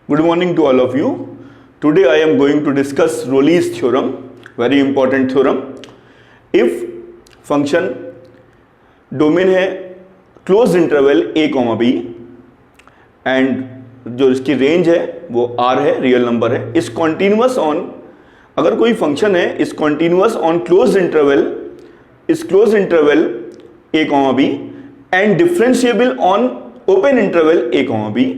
Good morning to all of you. Today I am going to discuss Rolle's theorem, very important theorem. If function domain है close interval a, b and जो इसकी range है वो r है, real number है, इस continuous on, अगर कोई फंक्शन है इस continuous on close interval a, b and differentiable on open interval a, b,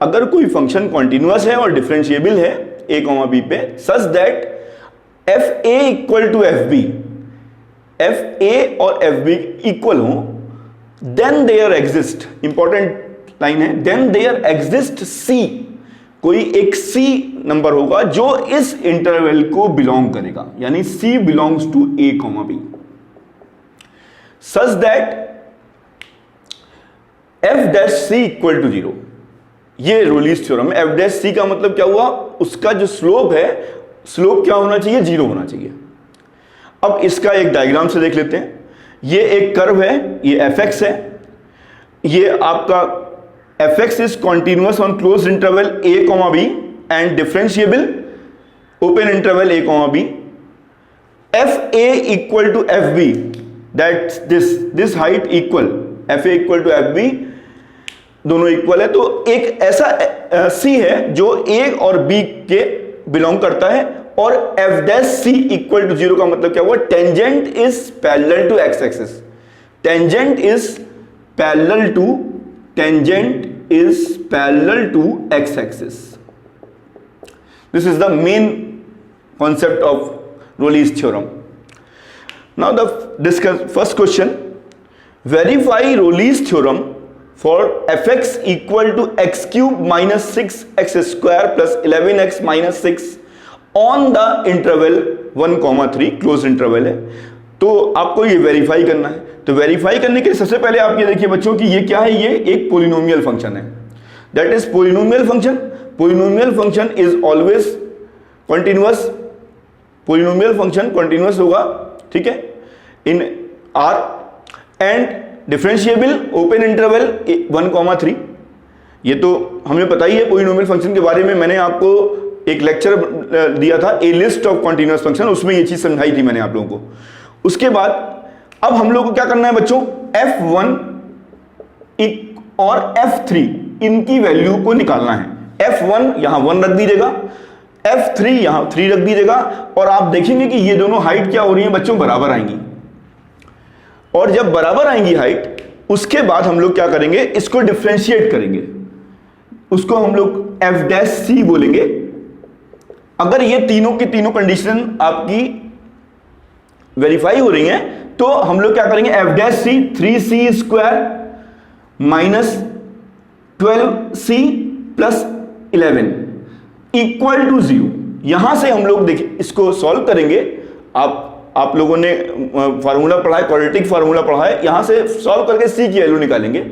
अगर कोई फंक्शन कॉन्टिन्यूअस है और डिफरेंशिएबल है a, b पे such that f a equal to f b, f a और f b इक्वल हो, then there exist, important line है, then there exist c, कोई एक c नंबर होगा जो इस इंटरवल को बिलोंग करेगा, यानी c belongs to a, b, such that f dash c equal to 0. ये रोलीज थ्योरम है. f डैश c का मतलब क्या हुआ, उसका जो स्लोप है, स्लोप क्या होना चाहिए, 0 होना चाहिए. अब इसका एक डायग्राम से देख लेते हैं. ये एक कर्व है, ये fx है, ये आपका fx is continuous on close interval a, b and differentiable open interval a, b. fa equal to fb, that this height equal, fa equal to fb, दोनों इक्वल है. तो एक ऐसा c है जो a और b के बिलोंग करता है, और f dash c equal to 0 का मतलब क्या हुआ, tangent is parallel to x axis, tangent is parallel to x axis. This is the main concept of Rolle's theorem. Now the discuss first question, verify Rolle's theorem for fx equal to x cube minus 6x square plus 11x minus 6 on the interval 1, 3 close interval है. तो आपको ये verify करना है. तो verify करने के लिए सबसे पहले आप ये देखिए बच्चों कि ये क्या है, ये एक पोलिनोमियल फंक्शन है, that is polynomial function. Polynomial function is always continuous, polynomial function continuous होगा, ठीक है, इन R and differentiable open interval 1, 3. ये तो हमें पता ही है पॉलिनोमियल फंक्शन के बारे में. मैंने आपको एक लेक्चर दिया था, ए लिस्ट ऑफ कॉन्टिन्यूअस फंक्शन, उसमें ये चीज समझाई थी मैंने आप लोगों को. उसके बाद अब हम लोग को क्या करना है बच्चों, f1 और f3 इनकी वैल्यू को निकालना है. f1 यहां 1 रख दीजिएगा, f3 यहां 3 रख दीजिएगा, और आप देखेंगे कि ये दोनों हाइट क्या हो रही है बच्चों, बराबर आएंगी. और जब बराबर आएंगी हाइट, उसके बाद हम लोग क्या करेंगे, इसको डिफरेंशिएट करेंगे, उसको हम लोग f डैश c बोलेंगे. अगर ये तीनों की तीनों कंडीशन आपकी वेरीफाई हो रही हैं, तो हम लोग क्या करेंगे, f dash c 3c square minus 12c plus 11 equal to 0. यहां से हम लोग देखिए इसको सॉल्व करेंगे. आप लोगों ने फार्मूला पढ़ा है, क्वाड्रेटिक फार्मूला पढ़ा है, यहां से सॉल्व करके c की वैल्यू निकालेंगे,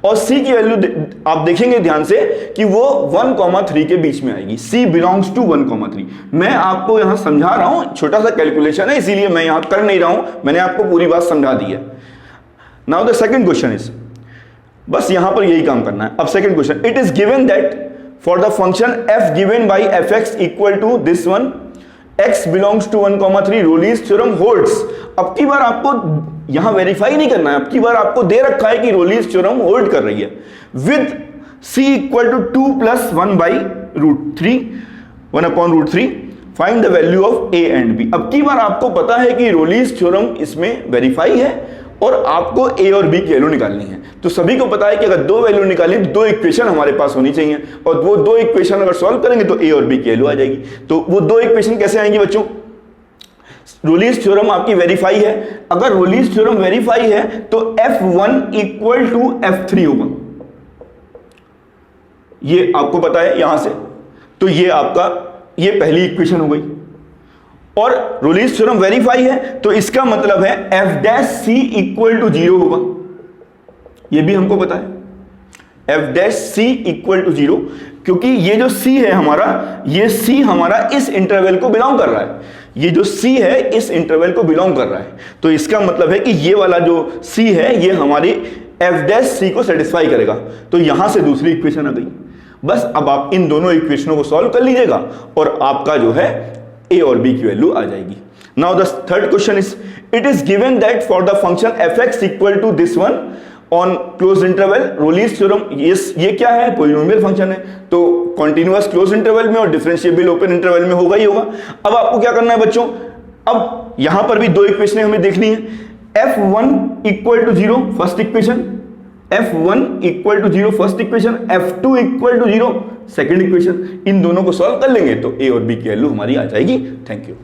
और c की वैल्यू आप देखेंगे ध्यान से कि वो 1, 3 के बीच में आएगी. c belongs to 1, 3. मैं आपको यहां समझा रहा हूं, छोटा सा कैलकुलेशन है, इसीलिए मैं यहां कर नहीं रहा हूं, मैंने आपको पूरी बात समझा दी है. Now the second question is, बस यहां पर यही काम करना है. अब second question, it is given that for the function f given by fx equal to this one, x belongs to 1, 3, Rolle's theorem holds. अब की बार आपको यहां वेरीफाई नहीं करना है, अब की बार आपको दे रखा है कि रोलीज थ्योरम होल्ड कर रही है with c equal to 2 plus 1 by root 3, 1 upon root 3, find the value of a and b. अब की बार आपको पता है कि रोलीज थ्योरम इसमें वेरीफाई है और आपको a और b की वैल्यू निकालनी है. तो सभी को पता है कि अगर 2 वैल्यू निकालनी तो 2 इक्वेशन हमारे पास होनी चाहिए, और वो 2 इक्वेशन अगर सॉल्व करेंगे तो a और b की वैल्यू आ जाएगी. तो वो 2 इक्वेशन कैसे आएंगी बच्चों, रोलीज थ्योरम आपकी वेरीफाई है. अगर रोलीज थ्योरम वेरीफाई है तो f1 इक्वल टू f3 होगा, ये आपको पता है यहां से. तो ये आपका, ये पहली इक्वेशन हो गई. और रोलीज थ्योरम वेरीफाई है तो इसका मतलब है f dash c equal to 0 होगा, ये भी हमको पता है, f dash c equal to 0, क्योंकि ये जो c है हमारा, ये c हमारा इस इंटरवल को बिलोंग कर रहा है, ये जो c है इस इंटरवल को बिलोंग कर रहा है. तो इसका मतलब है कि ये वाला जो c है ये हमारी f डैश c को सेटिस्फाई करेगा. तो यहां से दूसरी इक्वेशन आ गई. बस अब आप इन दोनों इक्वेशनों को सॉल्व कर लीजिएगा और आपका जो है a और b की वैल्यू आ जाएगी। Now the third question is, it is given that for the function fx equal to this one on close interval Rolle's theorem. ये क्या है? पॉलिनोमियल फंक्शन है, तो कॉन्टिन्यूअस क्लोज इंटरवल में और डिफरेंशिएबल ओपन इंटरवल में होगा ही होगा। अब आपको क्या करना है बच्चों, अब यहां पर भी दो इक्वेशन हमें देखनी है। f1 equal to 0 first equation, f1 equal to 0 first equation, f2 equal to 0 second equation. इन दोनों को सॉल्व कर लेंगे तो a और b की वैल्यू हमारी आ जाएगी। Thank you.